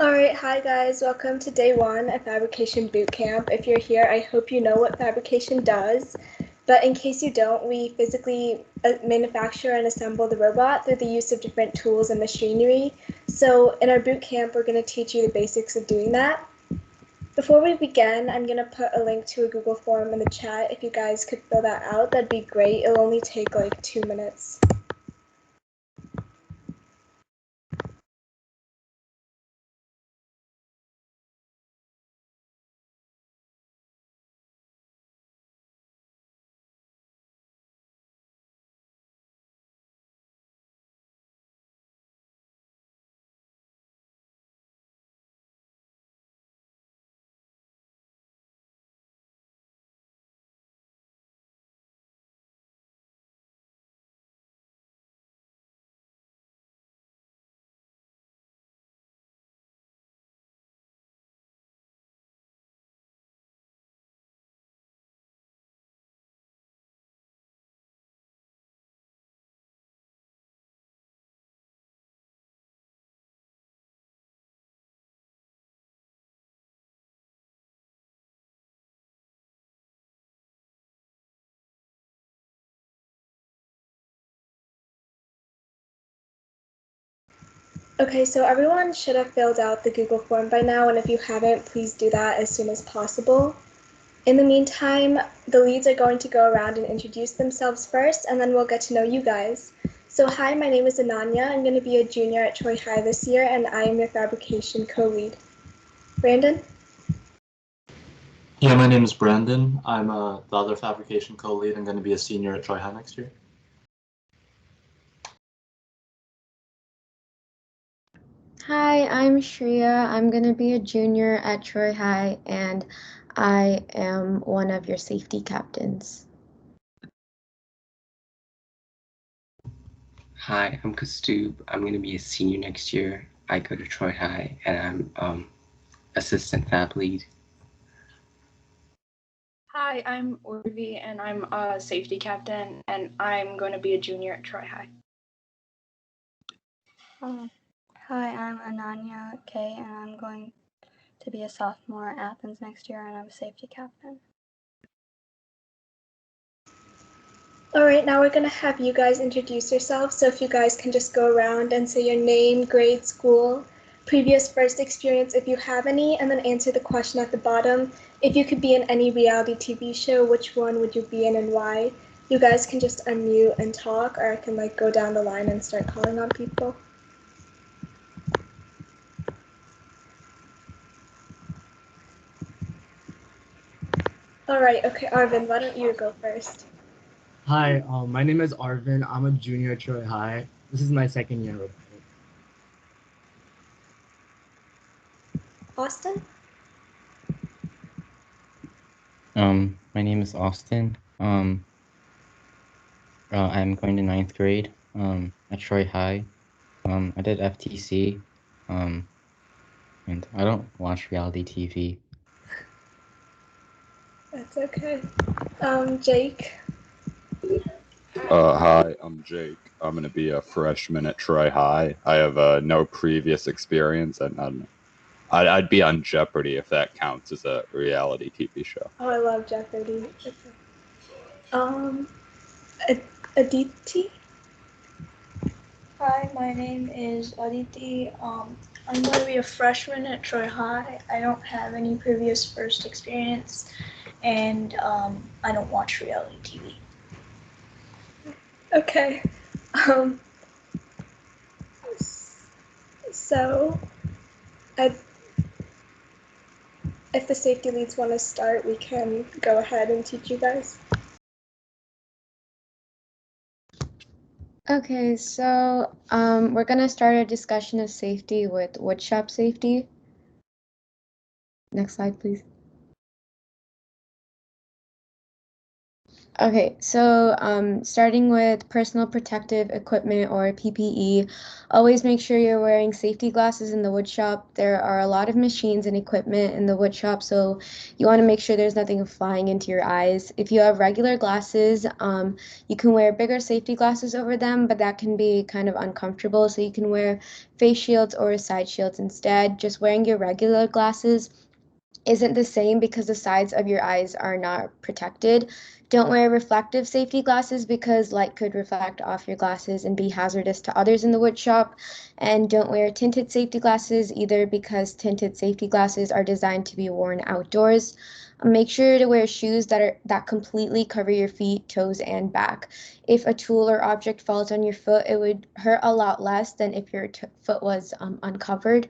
All right, hi guys, welcome to day one of Fabrication Bootcamp. If you're here, I hope you know what fabrication does, but in case you don't, we physically manufacture and assemble the robot through the use of different tools and machinery. So in our bootcamp, we're going to teach you the basics of doing that. Before we begin, I'm going to put a link to a Google form in the chat. If you guys could fill that out, that'd be great. It'll only take like 2 minutes. Okay, so everyone should have filled out the Google form by now, and if you haven't, please do that as soon as possible. In the meantime, the leads are going to go around and introduce themselves first, and then we'll get to know you guys. So hi, my name is Ananya. I'm going to be a junior at Troy High this year, and I am your fabrication co-lead. Brandon? Yeah, my name is Brandon. I'm the other fabrication co-lead. I'm going to be a senior at Troy High next year. Hi, I'm Shreya. I'm going to be a junior at Troy High, and I am one of your safety captains. Hi, I'm Kastub. I'm going to be a senior next year. I go to Troy High, and I'm assistant fab lead. Hi, I'm Urvi, and I'm a safety captain, and I'm going to be a junior at Troy High. Hi, I'm Ananya K, and I'm going to be a sophomore at Athens next year, and I'm a safety captain. All right, now we're going to have you guys introduce yourselves, so if you guys can just go around and say your name, grade, school, previous first experience if you have any, and then answer the question at the bottom. If you could be in any reality TV show, which one would you be in and why? You guys can just unmute and talk, or I can like go down the line and start calling on people. All right, okay, Arvin, why don't you go first? Hi, my name is Arvin. I'm a junior at Troy High. This is my second year of it. Austin? My name is Austin. I'm going to ninth grade at Troy High. I did FTC, and I don't watch reality TV. That's okay. Jake? Hi, I'm Jake. I'm going to be a freshman at Troy High. I have no previous experience, and I'd be on Jeopardy if that counts as a reality TV show. Oh, I love Jeopardy. Aditi? Hi, my name is Aditi. I'm going to be a freshman at Troy High. I don't have any previous first experience, and I don't watch reality TV. Okay. So, if the safety leads want to start, we can go ahead and teach you guys. Okay, so we're going to start a discussion of safety with Woodshop Safety. Next slide, please. Okay, so starting with personal protective equipment or PPE, always make sure you're wearing safety glasses in the wood shop. There are a lot of machines and equipment in the wood shop, so you want to make sure there's nothing flying into your eyes. If you have regular glasses, you can wear bigger safety glasses over them, but that can be kind of uncomfortable, so you can wear face shields or side shields instead. Just wearing your regular glasses isn't the same because the sides of your eyes are not protected. Don't wear reflective safety glasses because light could reflect off your glasses and be hazardous to others in the wood shop. And don't wear tinted safety glasses either because tinted safety glasses are designed to be worn outdoors. Make sure to wear shoes that completely cover your feet, toes, and back. If a tool or object falls on your foot, it would hurt a lot less than if your foot was uncovered.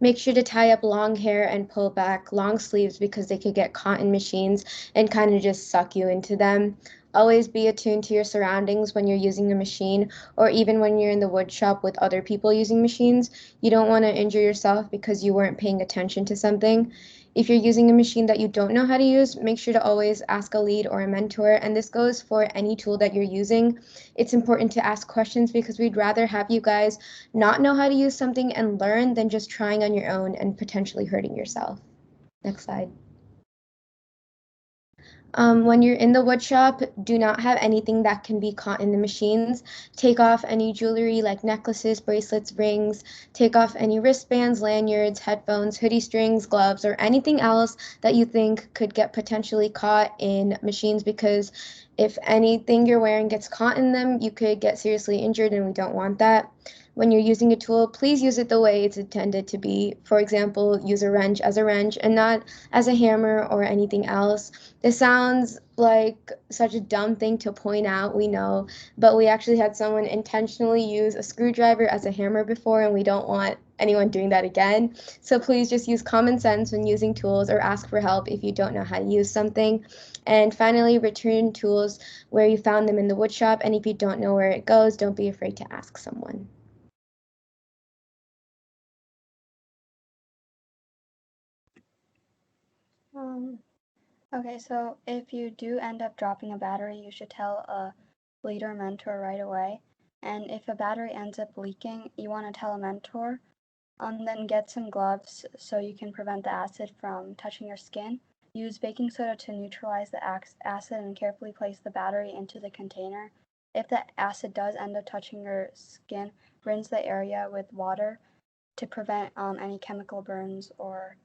Make sure to tie up long hair and pull back long sleeves because they could get caught in machines and kind of just suck you into them. Always be attuned to your surroundings when you're using a machine or even when you're in the wood shop with other people using machines. You don't want to injure yourself because you weren't paying attention to something. If you're using a machine that you don't know how to use, make sure to always ask a lead or a mentor, and this goes for any tool that you're using. It's important to ask questions because we'd rather have you guys not know how to use something and learn than just trying on your own and potentially hurting yourself. Next slide. When you're in the wood shop, do not have anything that can be caught in the machines. Take off any jewelry like necklaces, bracelets, rings. Take off any wristbands, lanyards, headphones, hoodie strings, gloves, or anything else that you think could get potentially caught in machines because if anything you're wearing gets caught in them, you could get seriously injured and we don't want that. When you're using a tool, please use it the way it's intended to be. For example, use a wrench as a wrench and not as a hammer or anything else. This sounds like such a dumb thing to point out, we know, but we actually had someone intentionally use a screwdriver as a hammer before, and we don't want anyone doing that again. So please just use common sense when using tools or ask for help if you don't know how to use something. And finally, return tools where you found them in the wood shop, and if you don't know where it goes, don't be afraid to ask someone. Okay, so if you do end up dropping a battery, you should tell a lead or mentor right away. And if a battery ends up leaking, you want to tell a mentor. Then get some gloves so you can prevent the acid from touching your skin. Use baking soda to neutralize the acid and carefully place the battery into the container. If the acid does end up touching your skin, rinse the area with water to prevent any chemical burns or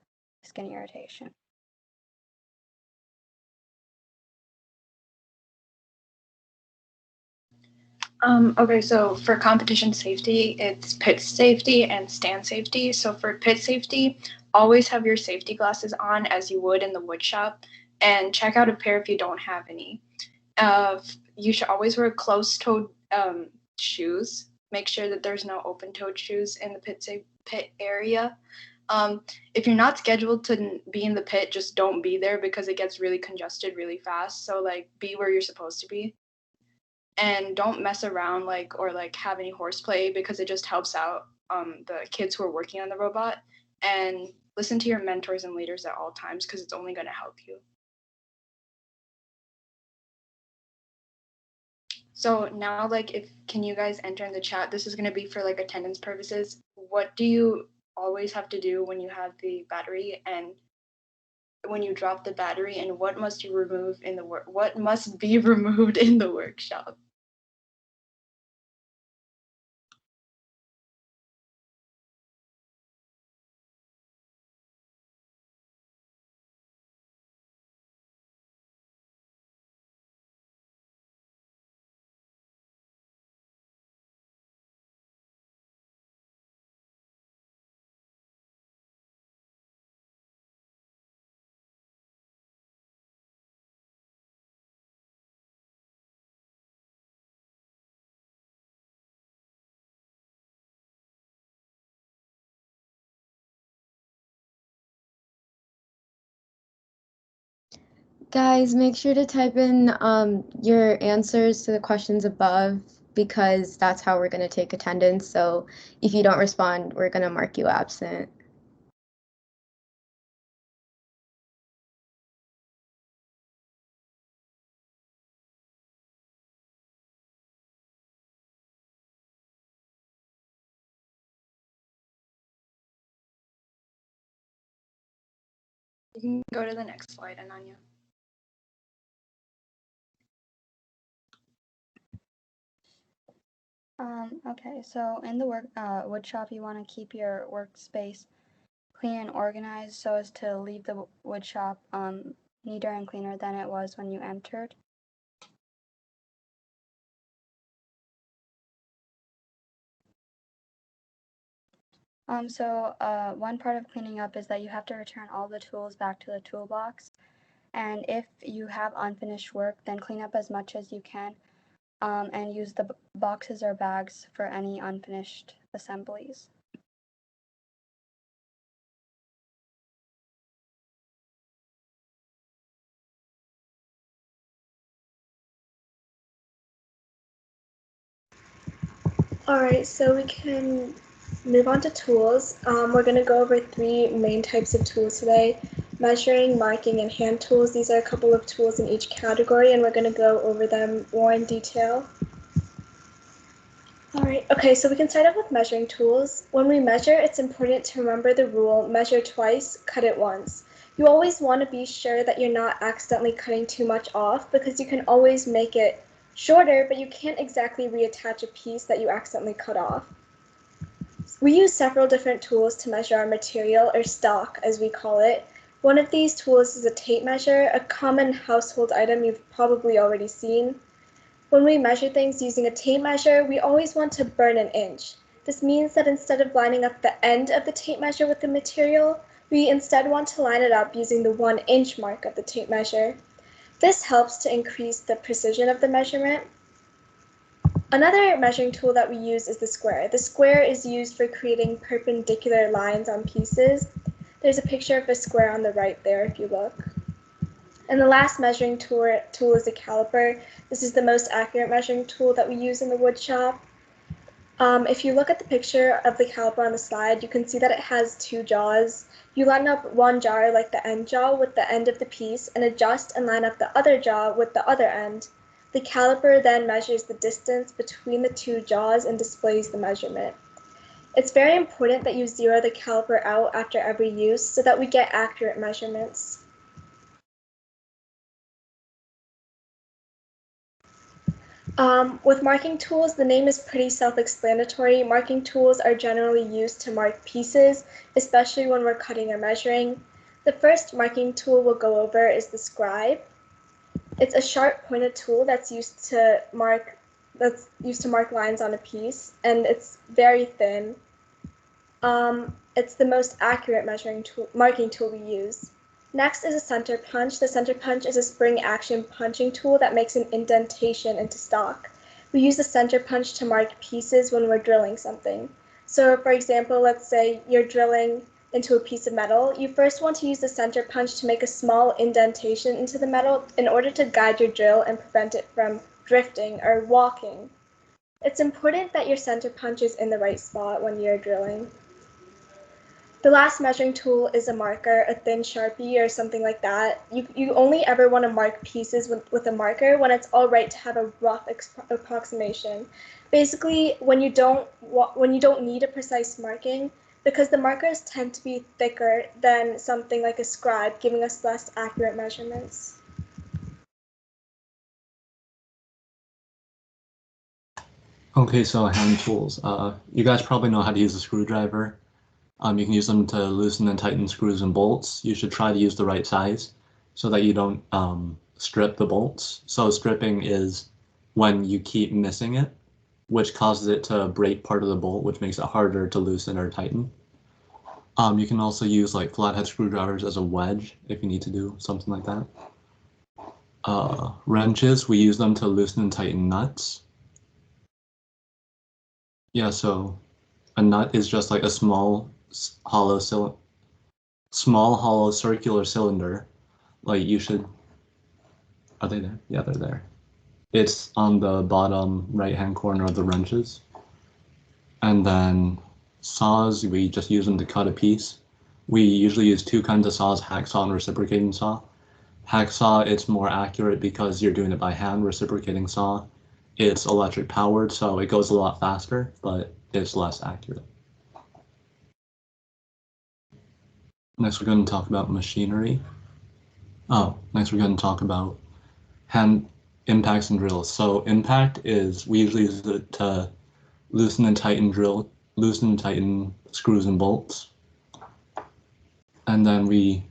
skin irritation. Okay, so for competition safety, it's pit safety and stand safety. So for pit safety, always have your safety glasses on as you would in the wood shop, and check out a pair if you don't have any. You should always wear closed-toed shoes. Make sure that there's no open-toed shoes in the pit area. If you're not scheduled to be in the pit, just don't be there because it gets really congested really fast. So like be where you're supposed to be. And don't mess around or have any horseplay because it just helps out the kids who are working on the robot. And listen to your mentors and leaders at all times because it's only going to help you. So now can you guys enter in the chat? This is going to be for attendance purposes. What do you always have to do when you have the battery and when you drop the battery, and what must you remove in the what must be removed in the workshop? Guys, make sure to type in your answers to the questions above because that's how we're going to take attendance. So if you don't respond, we're going to mark you absent. You can go to the next slide, Ananya. Okay, so in the wood shop, you want to keep your workspace clean and organized so as to leave the wood shop neater and cleaner than it was when you entered. One part of cleaning up is that you have to return all the tools back to the toolbox. And if you have unfinished work, then clean up as much as you can and use the boxes or bags for any unfinished assemblies. All right, so we can move on to tools. We're going to go over 3 main types of tools today: measuring, marking, and hand tools. These are a couple of tools in each category, and we're going to go over them more in detail. All right, okay, so we can start off with measuring tools. When we measure, it's important to remember the rule, measure twice, cut it once. You always want to be sure that you're not accidentally cutting too much off, because you can always make it shorter, but you can't exactly reattach a piece that you accidentally cut off. We use several different tools to measure our material, or stock as we call it. One of these tools is a tape measure, a common household item you've probably already seen. When we measure things using a tape measure, we always want to burn an inch. This means that instead of lining up the end of the tape measure with the material, we instead want to line it up using the 1-inch mark of the tape measure. This helps to increase the precision of the measurement. Another measuring tool that we use is the square. The square is used for creating perpendicular lines on pieces. There's a picture of a square on the right there if you look. And the last measuring tool is a caliper. This is the most accurate measuring tool that we use in the wood shop. If you look at the picture of the caliper on the slide, you can see that it has 2 jaws. You line up one jaw, like the end jaw, with the end of the piece, and adjust and line up the other jaw with the other end. The caliper then measures the distance between the 2 jaws and displays the measurement. It's very important that you zero the caliper out after every use so that we get accurate measurements. With marking tools, the name is pretty self-explanatory. Marking tools are generally used to mark pieces, especially when we're cutting or measuring. The first marking tool we'll go over is the scribe. It's a sharp pointed tool that's used to mark lines on a piece, and it's very thin. It's the most accurate marking tool we use. Next is a center punch. The center punch is a spring action punching tool that makes an indentation into stock. We use the center punch to mark pieces when we're drilling something. So for example, let's say you're drilling into a piece of metal. You first want to use the center punch to make a small indentation into the metal in order to guide your drill and prevent it from drifting or walking. It's important that your center punch is in the right spot when you're drilling. The last measuring tool is a marker, a thin Sharpie or something like that. You only ever want to mark pieces with a marker when it's all right to have a rough approximation. Basically, when you don't need a precise marking, because the markers tend to be thicker than something like a scribe, giving us less accurate measurements. Okay, so hand tools. You guys probably know how to use a screwdriver. You can use them to loosen and tighten screws and bolts. You should try to use the right size so that you don't strip the bolts. So stripping is when you keep missing it, which causes it to break part of the bolt, which makes it harder to loosen or tighten. You can also use like flathead screwdrivers as a wedge if you need to do something like that. Wrenches, we use them to loosen and tighten nuts. Yeah, so a nut is just like a small hollow circular cylinder. Like you should, are they there? Yeah, they're there. It's on the bottom right-hand corner of the wrenches. And then saws, we just use them to cut a piece. We usually use 2 kinds of saws, hacksaw and reciprocating saw. Hacksaw, it's more accurate because you're doing it by hand. Reciprocating saw, it's electric powered, so it goes a lot faster, but it's less accurate. Next, we're going to talk about machinery. Next we're going to talk about hand impacts and drills. So impact is, we usually use it to loosen and tighten screws and bolts. And then we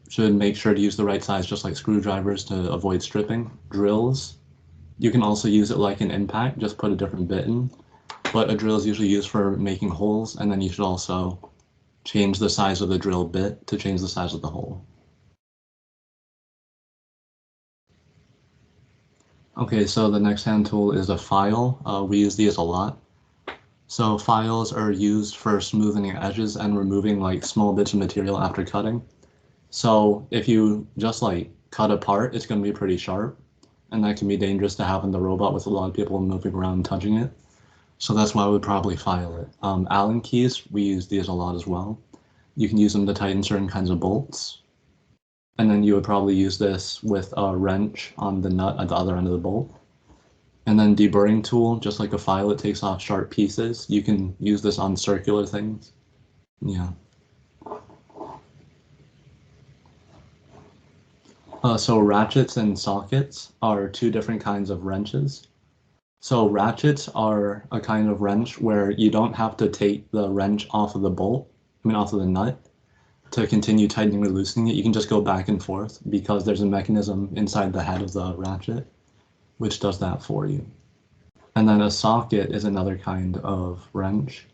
should make sure to use the right size, just like screwdrivers, to avoid stripping. Drills, you can also use it like an impact, just put a different bit in. But a drill is usually used for making holes, and then you should also change the size of the drill bit to change the size of the hole. Okay, so the next hand tool is a file. We use these a lot. So files are used for smoothing edges and removing like small bits of material after cutting. So if you just like cut a part, it's going to be pretty sharp, and that can be dangerous to have in the robot with a lot of people moving around and touching it. So that's why I would probably file it. Allen keys, we use these a lot as well. You can use them to tighten certain kinds of bolts. And then you would probably use this with a wrench on the nut at the other end of the bolt. And then deburring tool, just like a file, it takes off sharp pieces. You can use this on circular things. Yeah. So ratchets and sockets are two different kinds of wrenches. So ratchets are a kind of wrench where you don't have to take the wrench off of the bolt, off of the nut, to continue tightening or loosening it. You can just go back and forth because there's a mechanism inside the head of the ratchet which does that for you. And then a socket is another kind of wrench.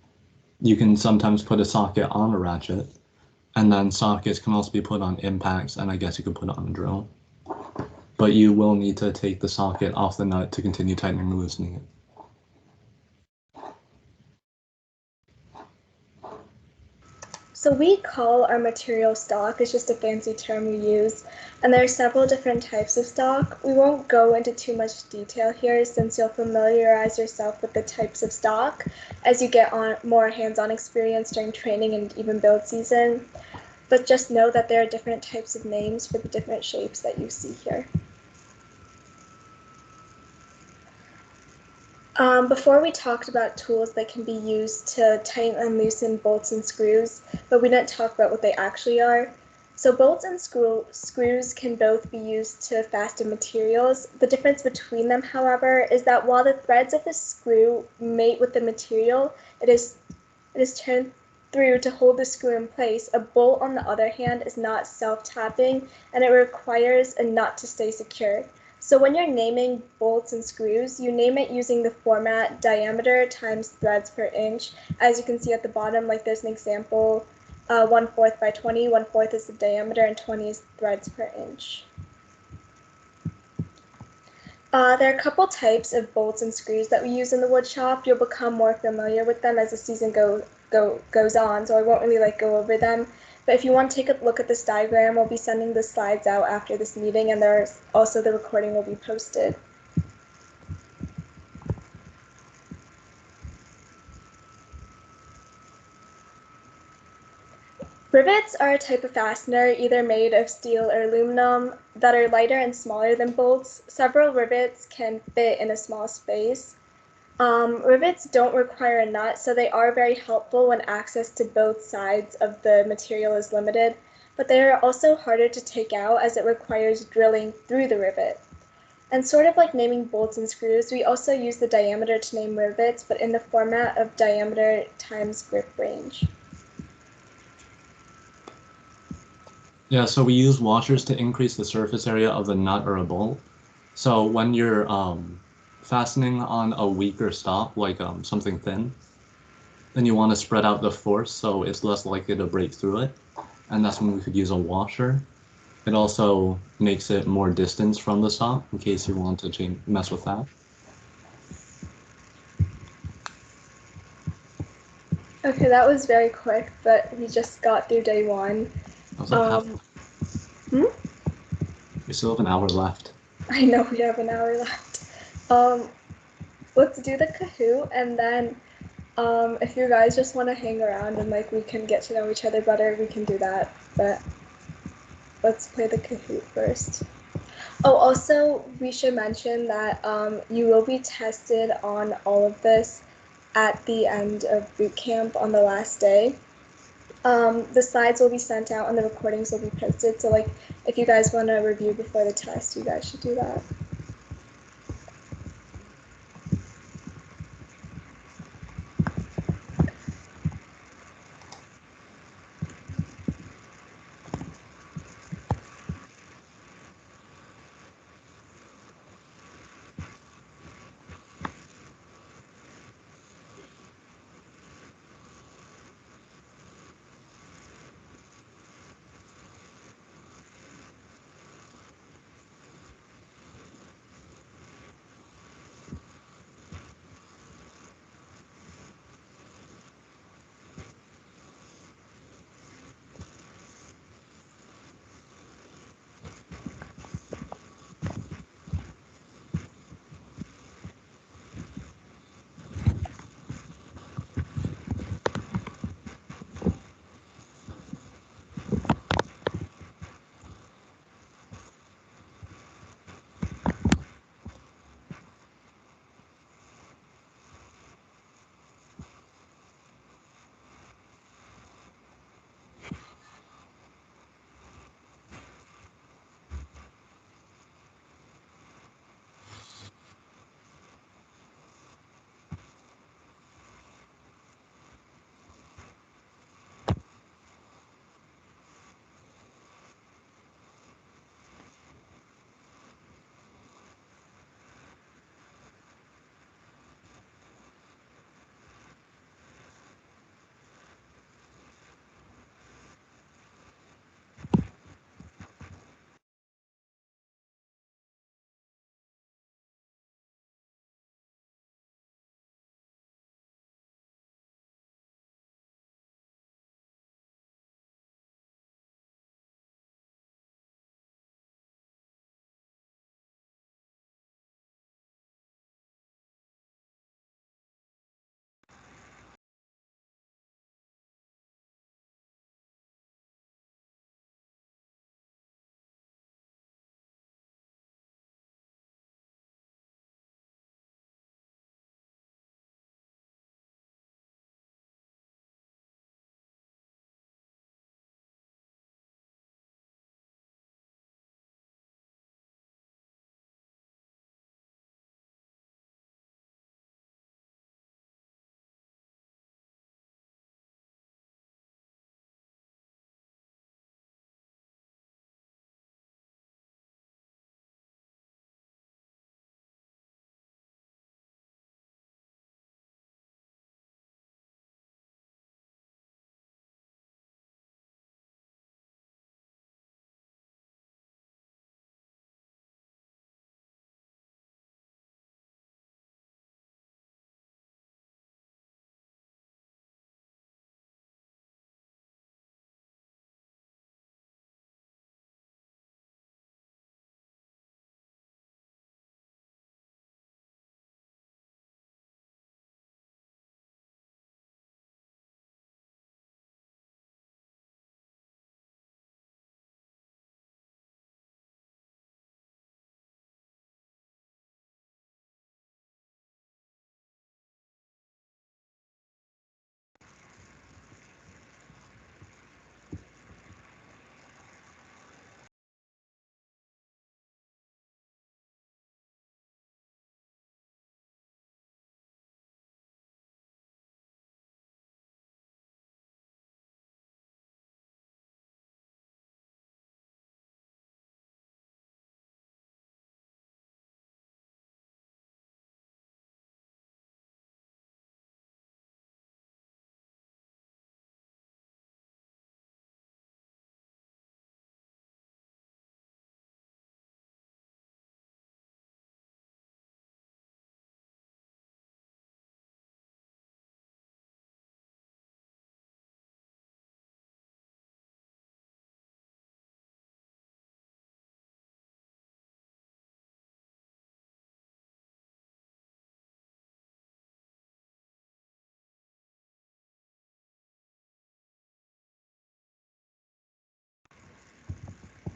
You can sometimes put a socket on a ratchet, and then sockets can also be put on impacts, and I guess you could put it on a drill. But you will need to take the socket off the nut to continue tightening or loosening it. So we call our material stock. It's just a fancy term we use. And there are several different types of stock. We won't go into too much detail here since you'll familiarize yourself with the types of stock as you get on more hands-on experience during training and even build season. But just know that there are different types of names for the different shapes that you see here. Before we talked about tools that can be used to tighten and loosen bolts and screws, but we didn't talk about what they actually are. So bolts and screws can both be used to fasten materials. The difference between them, however, is that while the threads of the screw mate with the material, it is turned through to hold the screw in place. A bolt, on the other hand, is not self-tapping, and it requires a nut to stay secure. So when you're naming bolts and screws, you name it using the format diameter times threads per inch. As you can see at the bottom, like there's an example, 1/4 by 20, 1/4 is the diameter and 20 is threads per inch. There are a couple types of bolts and screws that we use in the wood shop. You'll become more familiar with them as the season goes on, so I won't really go over them. But if you want to take a look at this diagram, we'll be sending the slides out after this meeting, and there's also the recording will be posted. Rivets are a type of fastener, either made of steel or aluminum, that are lighter and smaller than bolts. Several rivets can fit in a small space. Rivets don't require a nut, so they are very helpful when access to both sides of the material is limited, but they are also harder to take out as it requires drilling through the rivet. And sort of like naming bolts and screws, we also use the diameter to name rivets, but in the format of diameter times grip range. Yeah, so we use washers to increase the surface area of the nut or a bolt. So when you're fastening on a weaker stop, like something thin, then you want to spread out the force so it's less likely to break through it. And that's when we could use a washer. It also makes it more distance from the stop in case you want to mess with that. Okay, that was very quick, but we just got through day one. Was that We still have an hour left. I know we have an hour left. Let's do the Kahoot, and then if you guys just want to hang around and we can get to know each other better, we can do that. But let's play the Kahoot first. Oh, also, we should mention that you will be tested on all of this at the end of boot camp on the last day. The slides will be sent out and the recordings will be posted. So like if you guys want to review before the test, you guys should do that.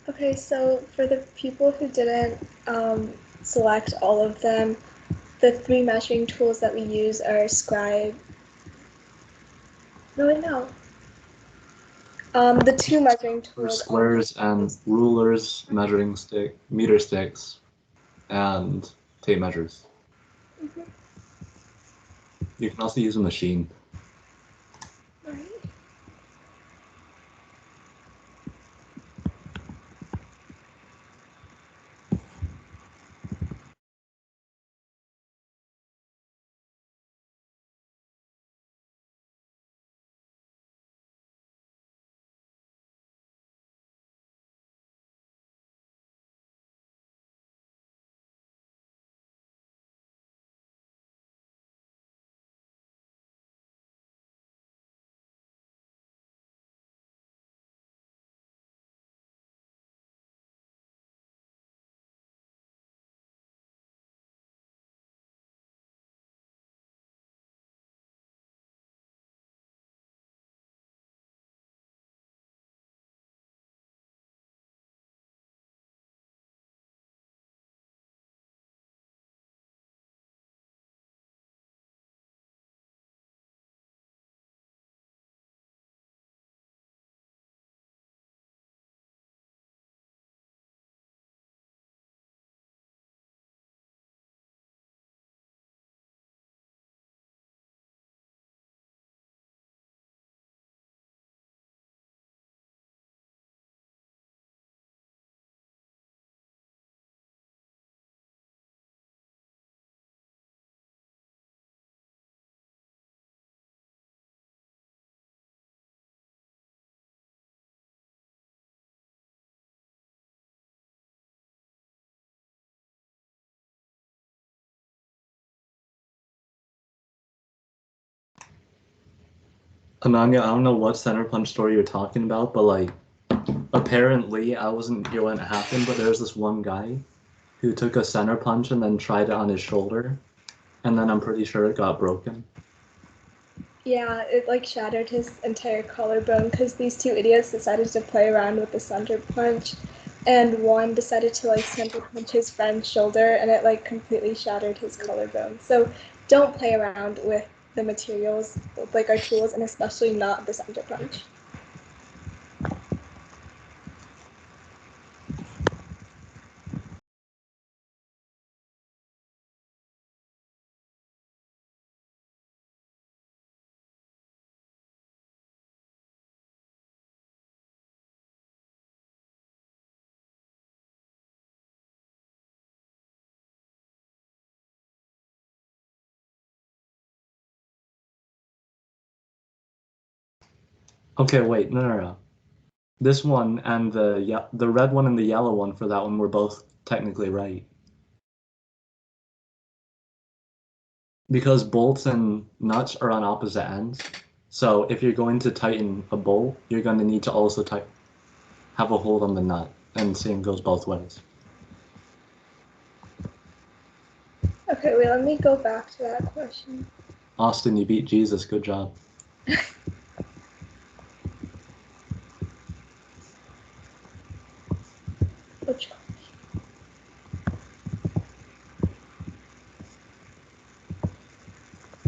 Okay, so for the people who didn't select all of them, the 3 measuring tools that we use are scribe. No, wait, no. The two measuring For tools. squares and rulers, measuring stick, meter sticks, and tape measures. Mhm. You can also use a machine. Right. Ananya, I don't know what center punch story you're talking about, but like, apparently I wasn't here when it happened, but there's this one guy who took a center punch and then tried it on his shoulder, and then I'm pretty sure it got broken. Yeah, it like shattered his entire collarbone because these two idiots decided to play around with the center punch, and one decided to like center punch his friend's shoulder, and it like completely shattered his collarbone. So don't play around with the materials, like our tools, and especially not the center punch. Okay, wait, no. This one and the red one and the yellow one for that one were both technically right. Because bolts and nuts are on opposite ends. So if you're going to tighten a bolt, you're going to need to also have a hole on the nut, and same goes both ways. Okay, wait, let me go back to that question. Austin, you beat Jesus, good job. Which one?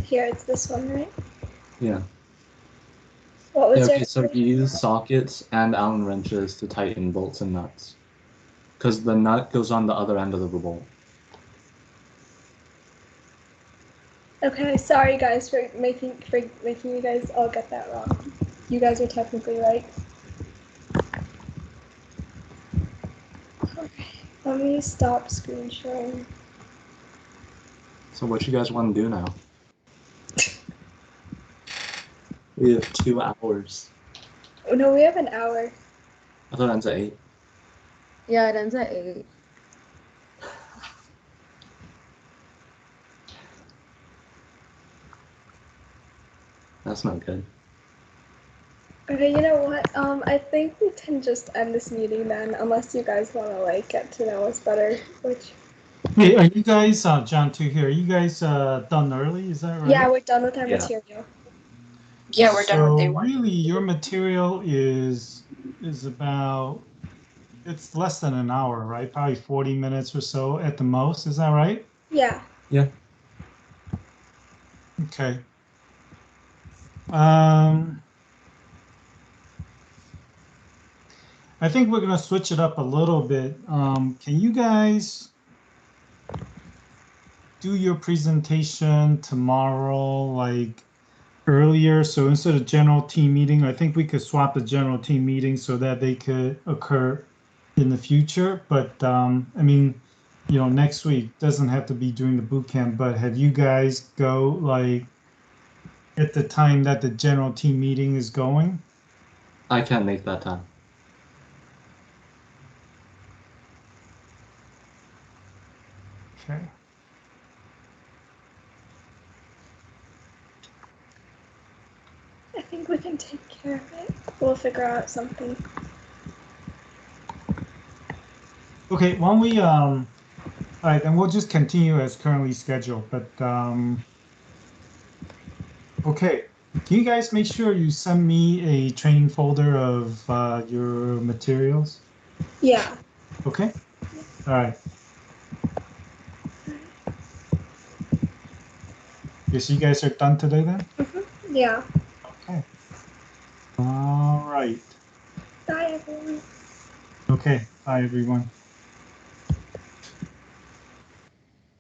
Here, it's this one, right? Yeah. What was Okay, your so you use sockets and Allen wrenches to tighten bolts and nuts. Because the nut goes on the other end of the bolt. Okay, sorry guys for making you guys all get that wrong. You guys are technically right. Okay, let me stop screen sharing. So what you guys want to do now? We have 2 hours. Oh, no, we have an hour. I thought it ends at 8. Yeah, it ends at 8. That's not good. Okay, you know what? I think we can just end this meeting then, unless you guys want to like get to know us better. Which? Hey, are you guys, John 2 here, are you guys done early? Is that right? Yeah, we're done with our material. Yeah, we're done with day So 1. really, your material is about, it's less than an hour, right? Probably 40 minutes or so at the most. Is that right? Yeah. Yeah. Okay. I think we're gonna switch it up a little bit. Can you guys do your presentation tomorrow, like earlier? So instead of general team meeting, I think we could swap the general team meeting so that they could occur in the future. But I mean, you know, next week doesn't have to be during the boot camp, but have you guys go like at the time that the general team meeting is going? I can't make that time. Okay. I think we can take care of it. We'll figure out something. Okay, why don't we all right, then we'll just continue as currently scheduled, but okay. Can you guys make sure you send me a training folder of your materials? Yeah. Okay. All right. Guess you guys are done today then? Yeah. Okay. All right. Bye, everyone. Okay. Bye, everyone.